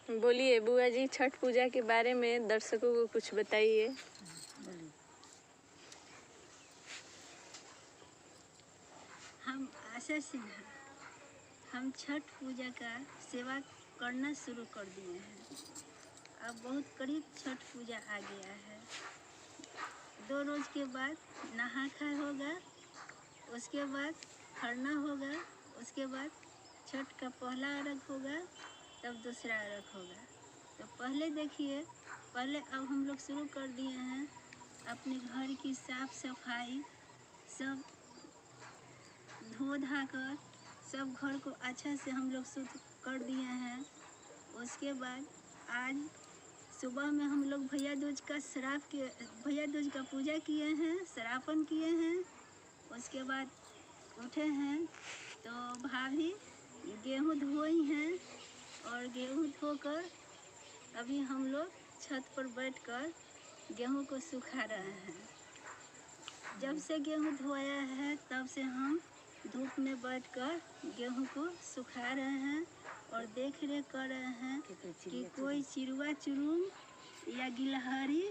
बोलिए बुआ जी, छठ पूजा के बारे में दर्शकों को कुछ बताइए। हम आशा सिन्हा, हम छठ पूजा का सेवा करना शुरू कर दिए हैं। अब बहुत करीब छठ पूजा आ गया है। 2 रोज के बाद नहा खा होगा, उसके बाद खरना होगा, उसके बाद छठ का पहला अर्घ होगा, तब दूसरा अर्घ होगा। तो पहले देखिए, पहले अब हम लोग शुरू कर दिए हैं अपने घर की साफ सफाई, सब धो धा कर सब घर को अच्छा से हम लोग शुद्ध कर दिए हैं। उसके बाद आज सुबह में हम लोग भैया दूज का पूजा किए हैं, सरापन किए हैं। उसके बाद उठे हैं तो भाभी गेहूँ धोई हैं और गेहूँ धोकर अभी हम लोग छत पर बैठकर गेहूँ को सुखा रहे हैं। जब से गेहूँ धोया है तब से हम धूप में बैठकर गेहूँ को सुखा रहे हैं और देख रेख कर रहे हैं कि कोई चिड़वा चुरुंग या गिलहरी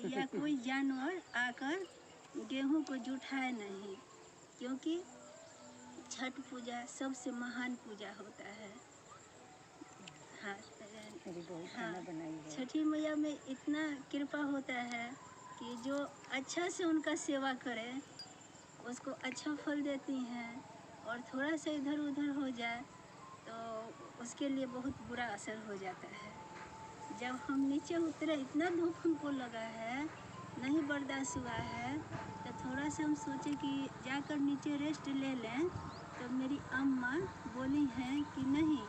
या कोई जानवर आकर गेहूँ को जुठाए नहीं, क्योंकि छठ पूजा सबसे महान पूजा होता है। हाँ, छठी मैया में इतना कृपा होता है कि जो अच्छा से उनका सेवा करे उसको अच्छा फल देती हैं, और थोड़ा सा इधर उधर हो जाए तो उसके लिए बहुत बुरा असर हो जाता है। जब हम नीचे उतरे, इतना धूप हमको लगा है, नहीं बर्दाश्त हुआ है, तो थोड़ा सा हम सोचे कि जाकर नीचे रेस्ट ले लें। तो मेरी अम्मा बोली हैं कि नहीं,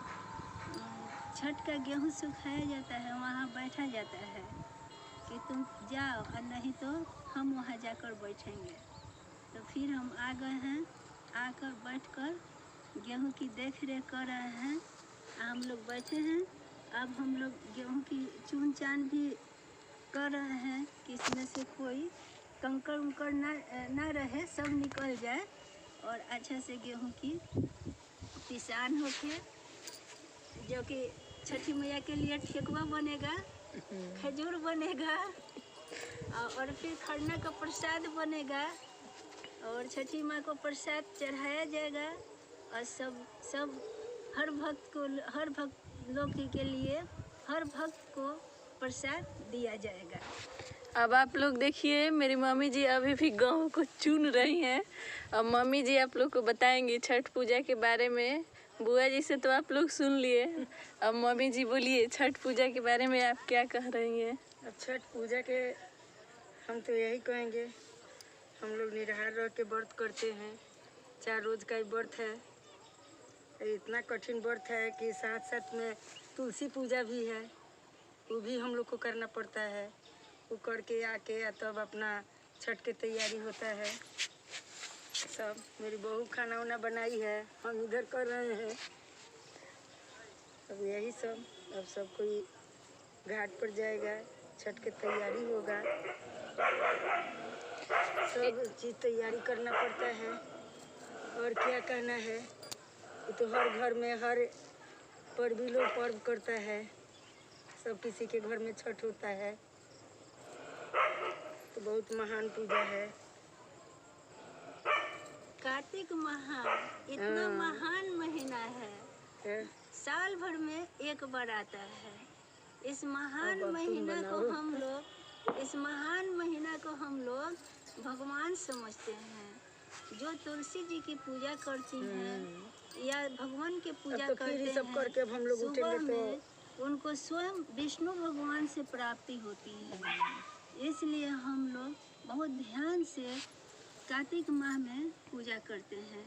छठ का गेहूँ सुखाया जाता है, वहाँ बैठा जाता है, कि तुम जाओ और नहीं तो हम वहाँ जाकर बैठेंगे। तो फिर हम आ गए हैं, आकर बैठकर गेहूँ की देख रेख कर रहे हैं। हम लोग बैठे हैं। अब हम लोग गेहूँ की चून चान भी कर रहे हैं कि इसमें से कोई कंकड़ उंकड़ ना रहे, सब निकल जाए और अच्छा से गेहूँ की पिसान होके, जो कि छठी मैया के लिए ठेकुआ बनेगा, खजूर बनेगा और फिर खरना का प्रसाद बनेगा और छठी माँ को प्रसाद चढ़ाया जाएगा। और सब हर भक्त लोग के लिए हर भक्त को प्रसाद दिया जाएगा। अब आप लोग देखिए, मेरी मम्मी जी अभी भी गेहूँ को चुन रही हैं। अब मम्मी जी आप लोग को बताएंगी छठ पूजा के बारे में। बुआ जी से तो आप लोग सुन लिए, अब मम्मी जी बोलिए छठ पूजा के बारे में आप क्या कह रही हैं। अब छठ पूजा के हम तो यही कहेंगे, हम लोग निराहार रह के व्रत करते हैं। 4 रोज का ही व्रत है। इतना कठिन व्रत है कि साथ साथ में तुलसी पूजा भी है, वो भी हम लोग को करना पड़ता है। वो करके आके तब अपना छठ की तैयारी होता है। सब मेरी बहू खाना वाना बनाई है, हम इधर कर रहे हैं। अब यही सब, अब सब कोई घाट पर जाएगा, छठ की तैयारी होगा, सब चीज़ तैयारी करना पड़ता है। और क्या कहना है, ये तो हर घर में हर पर्वी लोग पर्व करता है। सब किसी के घर में छठ होता है, तो बहुत महान पूजा है। कार्तिक माह इतना महान महीना है, साल भर में एक बार आता है। इस महान महीना को हम लोग भगवान समझते हैं। जो तुलसी जी की पूजा करती हैं या भगवान के पूजा करते हैं, करके हम लोग सुबह में उनको स्वयं विष्णु भगवान से प्राप्ति होती है। इसलिए हम लोग बहुत ध्यान से कार्तिक माह में पूजा करते हैं।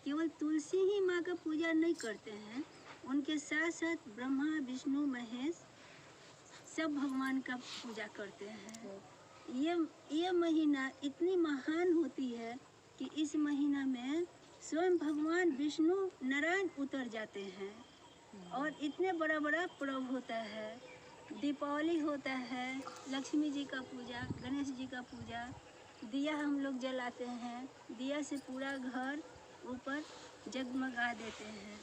केवल तुलसी ही माँ का पूजा नहीं करते हैं, उनके साथ साथ ब्रह्मा विष्णु महेश सब भगवान का पूजा करते हैं। ये महीना इतनी महान होती है कि इस महीना में स्वयं भगवान विष्णु नारायण उतर जाते हैं और इतने बड़ा पर्व होता है। दीपावली होता है, लक्ष्मी जी का पूजा, गणेश जी का पूजा, दिया हम लोग जलाते हैं, दिया से पूरा घर ऊपर जगमगा देते हैं।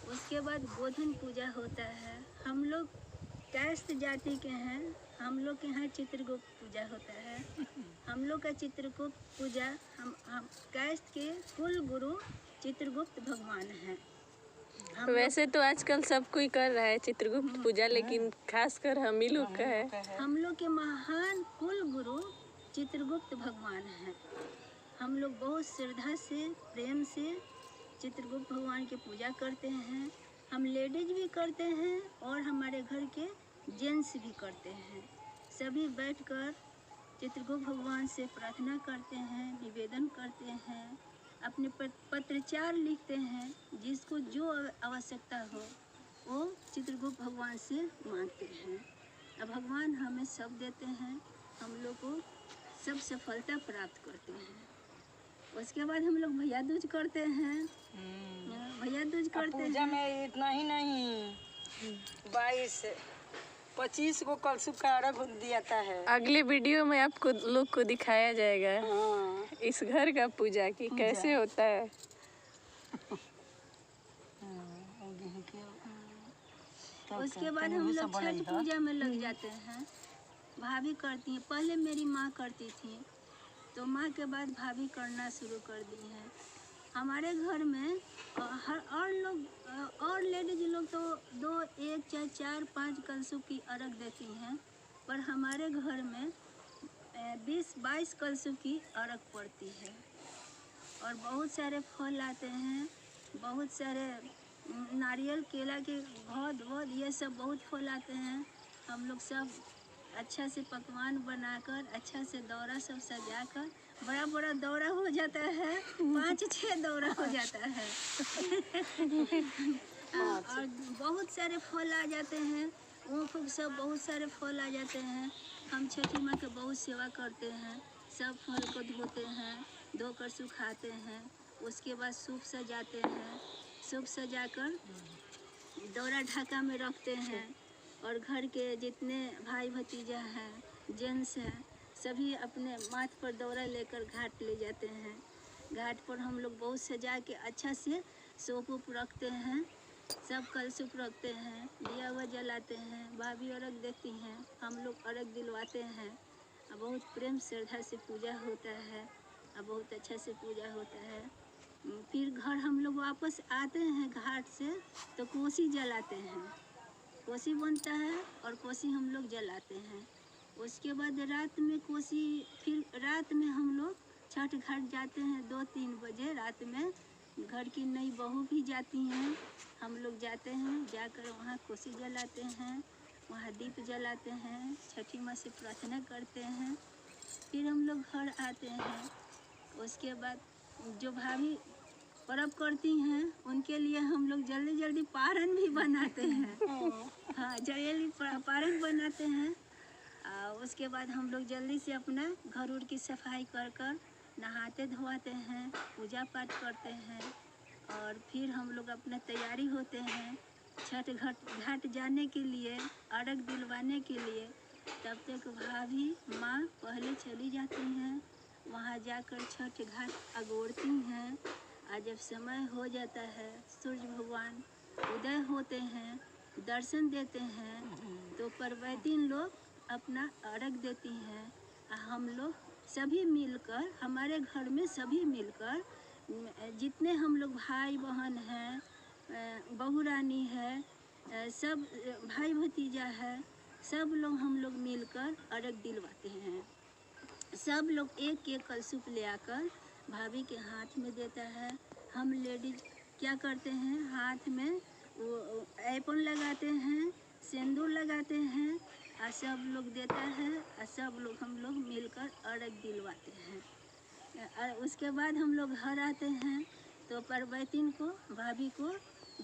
उसके बाद गोधन पूजा होता है। हम लोग कैस्ट जाति के हैं। हम लोग के यहाँ चित्रगुप्त पूजा होता है। हम लोग का चित्रगुप्त पूजा हम कैस्ट के कुल गुरु चित्रगुप्त भगवान हैं। वैसे तो आजकल सब कोई कर रहा है चित्रगुप्त पूजा, लेकिन खासकर हम ही लोग का है। हम लोग के महान कुल गुरु चित्रगुप्त भगवान हैं। हम लोग बहुत श्रद्धा से प्रेम से चित्रगुप्त भगवान की पूजा करते हैं। हम लेडीज भी करते हैं और हमारे घर के जेंट्स भी करते हैं। सभी बैठकर चित्रगुप्त भगवान से प्रार्थना करते हैं, निवेदन करते हैं, अपने पत्राचार लिखते हैं। जिसको जो आवश्यकता हो वो चित्रगुप्त भगवान से मांगते हैं। अब भगवान हमें सब देते हैं, हम लोग को सब सफलता प्राप्त करते हैं। उसके बाद हम लोग भैया दूज करते हैं। भैया दूज करते पूजा हैं। में इतना ही नहीं, 22-25 को कलशुभ का अर्घ दिया जाता है। अगले वीडियो में आपको लोग को दिखाया जाएगा हाँ, इस घर का पूजा की कैसे होता है। उसके बाद हम लोग छठ पूजा में लग जाते हैं। भाभी करती हैं, पहले मेरी माँ करती थी, तो माँ के बाद भाभी करना शुरू कर दी हैं। हमारे घर में हर और लोग और लेडीज लोग तो 2, 1, 4, 5 कलशों की अर्घ देती हैं, पर हमारे घर में 20-22 कलशों की अर्घ पड़ती है। और बहुत सारे फल आते हैं, बहुत सारे नारियल केला के बहुत ये सब बहुत फल आते हैं। हम लोग सब अच्छा से पकवान बनाकर अच्छा से दौरा सब सजाकर, बड़ा दौरा हो जाता है, 5-6 दौरा हो जाता है। और बहुत सारे फल आ जाते हैं, ऊख सब बहुत सारे फल आ जाते हैं। हम छठी माँ के बहुत सेवा करते हैं। सब फल को धोते हैं, धोकर सुखाते हैं, उसके बाद सूप सजाते हैं। सूप सजाकर दौरा ढाका में रखते हैं। और घर के जितने भाई भतीजा हैं, जेंट्स हैं, सभी अपने माथ पर दौरा लेकर घाट ले जाते हैं। घाट पर हम लोग बहुत सजा के अच्छा से सूप उप रखते हैं, सब कलशुप रखते हैं, दिया हुआ जलाते हैं। भाभी अर्घ देती हैं, हम लोग अर्घ दिलवाते हैं। बहुत प्रेम श्रद्धा से पूजा होता है, बहुत अच्छा से पूजा होता है। फिर घर हम लोग वापस आते हैं घाट से, तो कोसी जलाते हैं। कोसी बनता है और कोसी हम लोग जलाते हैं। उसके बाद रात में कोसी, फिर रात में हम लोग छठ घाट जाते हैं। 2-3 बजे रात में घर की नई बहू भी जाती हैं, हम लोग जाते हैं। जाकर वहाँ कोसी जलाते हैं, वहाँ दीप जलाते हैं, छठी माँ से प्रार्थना करते हैं। फिर हम लोग घर आते हैं। उसके बाद जो भाभी पर्व करती हैं उनके लिए हम लोग जल्दी पारन भी बनाते हैं। हाँ, जल्दी पारन बनाते हैं। उसके बाद हम लोग जल्दी से अपना घर उर की सफाई कर नहाते धोआते हैं, पूजा पाठ करते हैं। और फिर हम लोग अपना तैयारी होते हैं छठ घाट जाने के लिए, अर्घ दिलवाने के लिए। तब तक भाभी माँ पहले चली जाती हैं, वहाँ जाकर छठ घाट अगोरती हैं। आज जब समय हो जाता है, सूर्य भगवान उदय होते हैं, दर्शन देते हैं, तो परवैतीन लोग अपना अर्घ देती हैं। हम लोग सभी मिलकर, हमारे घर में सभी मिलकर, जितने हम लोग भाई बहन हैं, बहू रानी है, सब भाई भतीजा है, सब लोग हम लोग मिलकर अर्घ दिलवाते हैं। सब लोग एक कलशुप ले आकर भाभी के हाथ में देता है। हम लेडीज क्या करते हैं, हाथ में वो ऐपन लगाते हैं, सिंदूर लगाते हैं, और सब लोग देता है, और सब लोग हम लोग मिलकर अर्घ दिलवाते हैं। और उसके बाद हम लोग घर आते हैं, तो परवैतीन को, भाभी को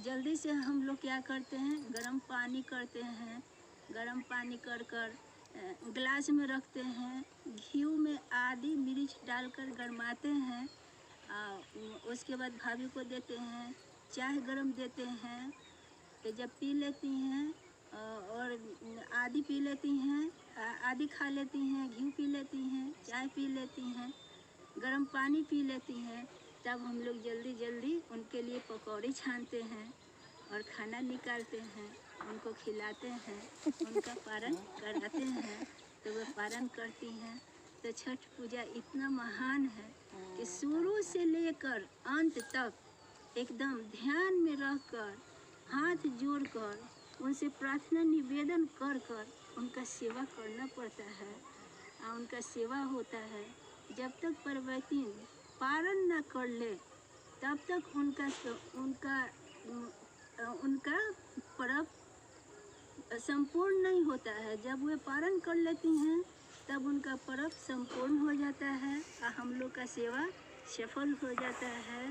जल्दी से हम लोग क्या करते हैं, गर्म पानी करते हैं। गर्म पानी कर गिलास में रखते हैं, घी में आदि मिर्च डालकर गरमाते हैं। उसके बाद भाभी को देते हैं, चाय गरम देते हैं, तो जब पी लेती हैं और आदि पी लेती हैं, आदि खा लेती हैं, घी पी लेती हैं, चाय पी लेती हैं, गरम पानी पी लेती हैं। तब हम लोग जल्दी उनके लिए पकौड़ी छानते हैं और खाना निकालते हैं। उनको खिलाते हैं, उनका पारण कराते हैं, तो वह पारण करती हैं। तो छठ पूजा इतना महान है कि शुरू से लेकर अंत तक एकदम ध्यान में रहकर, हाथ जोड़कर, उनसे प्रार्थना निवेदन कर कर उनका सेवा करना पड़ता है और उनका सेवा होता है। जब तक परवैतीन पारण न कर ले तब तक उनका पर्व संपूर्ण नहीं होता है। जब वे पारण कर लेती हैं तब उनका पर्व संपूर्ण हो जाता है और हम लोग का सेवा सफल हो जाता है।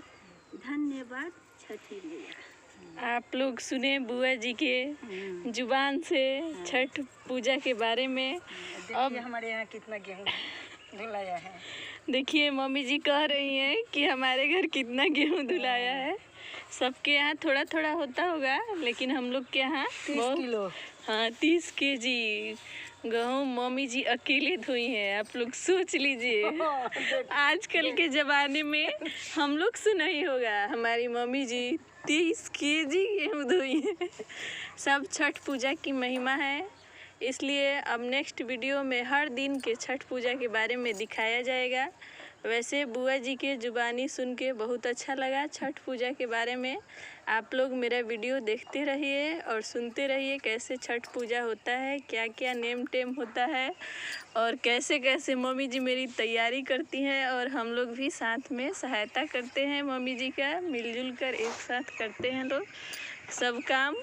धन्यवाद छठी मैया। आप लोग सुने बुआ जी के जुबान से छठ पूजा के बारे में। देखिए हमारे यहाँ कितना गेहूँ धुलाया है। देखिए मम्मी जी कह रही हैं कि हमारे घर कितना गेहूँ धुलाया है। सबके यहाँ थोड़ा थोड़ा होता होगा, लेकिन हम लोग के यहाँ 30 किलो। हाँ 30 केजी गेहूँ मम्मी जी अकेले धोई हैं। आप लोग सोच लीजिए आजकल के ज़माने में हम लोग से नहीं होगा। हमारी मम्मी जी 30 केजी गेहूँ धोई हैं। सब छठ पूजा की महिमा है, इसलिए अब नेक्स्ट वीडियो में हर दिन के छठ पूजा के बारे में दिखाया जाएगा। वैसे बुआ जी के जुबानी सुन के बहुत अच्छा लगा छठ पूजा के बारे में। आप लोग मेरा वीडियो देखते रहिए और सुनते रहिए कैसे छठ पूजा होता है, क्या क्या नेम टेम होता है और कैसे कैसे मम्मी जी मेरी तैयारी करती हैं और हम लोग भी साथ में सहायता करते हैं। मम्मी जी का मिलजुल कर एक साथ करते हैं लोग सब काम।